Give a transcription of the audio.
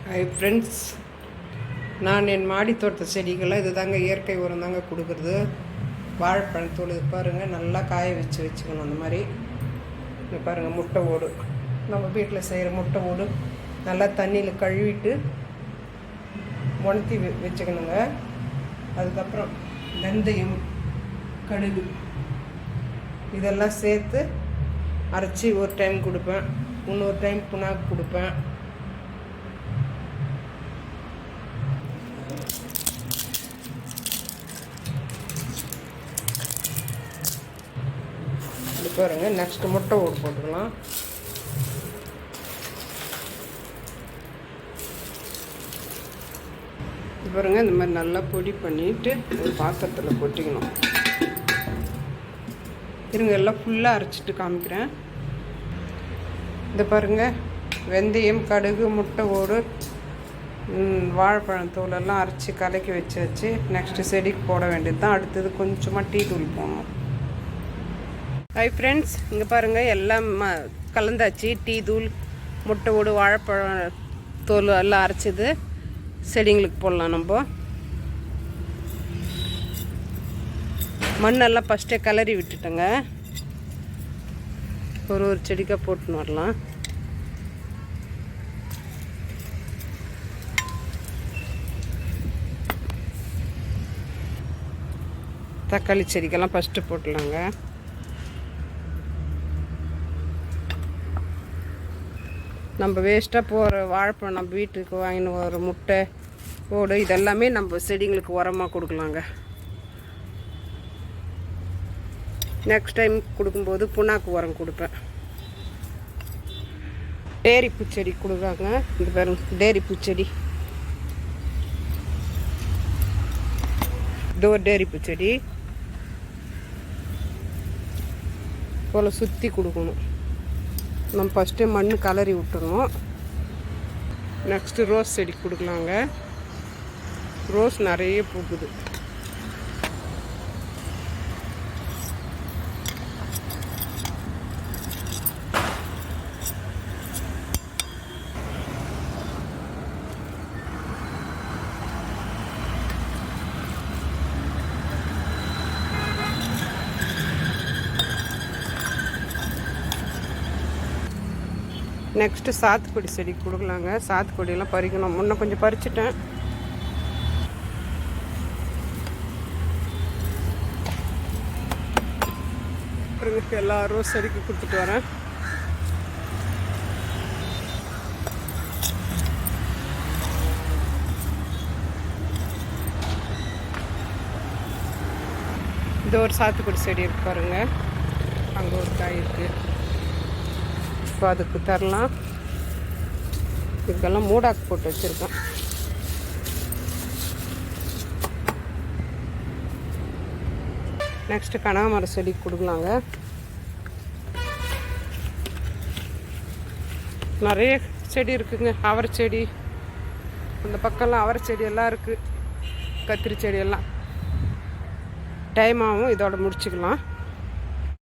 Hi friends, நான் என் மாடி தோட்ட செடிகள்லாம் இது தாங்க இயற்கை உரம் தாங்க கொடுக்குறது. வாழைப்பழத்தோல் இது பாருங்கள், நல்லா காய வச்சுக்கணும். அந்த மாதிரி இது பாருங்கள், முட்டை ஓடு நம்ம வீட்டில் செய்கிற முட்டை ஓடு நல்லா தண்ணியில் கழுவிட்டு உணர்த்தி வச்சுக்கணுங்க. அதுக்கப்புறம் வெந்தயம், கடுகு இதெல்லாம் சேர்த்து அரைச்சி ஒரு டைம் கொடுப்பேன். இன்னொரு டைம் புண்ணாக்கு கொடுப்பேன். இது பாருங்க, நெக்ஸ்ட் முட்டை ஓடு போட்டுக்கலாம். இது பாருங்க, இந்த மாதிரி நல்லா பொடி பண்ணிட்டு ஒரு பாத்திரத்தில் கொட்டிக்கணும். இருங்க, எல்லாம் ஃபுல்லாக அரைச்சிட்டு காமிக்கிறேன். இந்த பாருங்கள், வெந்தயம், கடுகு, முட்டை ஓடு, வாழைப்பழம் தோலெல்லாம் அரைச்சி கலக்கி வச்சு நெக்ஸ்ட்டு செடிக்கு போட வேண்டியது தான். அடுத்தது கொஞ்சமாக டீ தூள் போடணும். ஹை ஃப்ரெண்ட்ஸ், இங்கே பாருங்கள், எல்லாம் கலந்தாச்சு. டீ தூள், முட்டை ஓடு, வாழைப்பழம் தோல் எல்லாம் அரைச்சிது செடிங்களுக்கு போடலாம். நம்ம மண்ணெல்லாம் ஃபஸ்ட்டே கிளறி விட்டுட்டோங்க. ஒரு செடிக்காக போட்டுன்னு வரலாம். தக்காளி செடிக்கெல்லாம் ஃபஸ்ட்டு போட்டலாங்க. நம்ம வேஸ்ட்டாக போகிற வாழைப்பழம், நம்ம வீட்டுக்கு வாங்கின்னு வர முட்டை ஓடு இதெல்லாமே நம்ம செடிங்களுக்கு உரமாக கொடுக்கலாங்க. நெக்ஸ்ட் டைம் கொடுக்கும்போது புண்ணாக்கு உரம் கொடுப்பேன். டேரி பூச்செடி கொடுக்குறாங்க. இந்த பாருங்க, டேரி பூச்செடி, இது ஒரு டேரி பூச்செடி போல் சுற்றி கொடுக்கணும். நம்ம ஃபஸ்ட்டு மண் கலரி விட்டுருணும். நெக்ஸ்ட்டு ரோஸ் செடி கொடுக்கலாங்க. ரோஸ் நிறைய பூக்குது. நெக்ஸ்ட்டு சாத்துக்குடி செடி கொடுக்கலாங்க. சாத்துக்குடியெல்லாம் பறிக்கணும். முன்ன கொஞ்சம் பறிச்சிட்டேன். எல்லா ரோஸ் செடிக்கு கொடுத்துட்டு வரேன். இது ஒரு சாத்துக்குடி செடி இருக்கு பாருங்க, அங்கே ஒரு காய் இருக்குது. இப்போ அதுக்கு தரலாம். இதுக்கெல்லாம் மூடாக்கு போட்டு வச்சுருக்கேன். நெக்ஸ்ட்டு கனகாமரம் செடி கொடுக்கலாங்க. நிறைய செடி இருக்குங்க. அவரை செடி, அந்த பக்கம்லாம் அவரை செடி எல்லாம் இருக்குது. கத்திரி செடி எல்லாம். டைம் ஆகும், இதோட முடிச்சுக்கலாம்.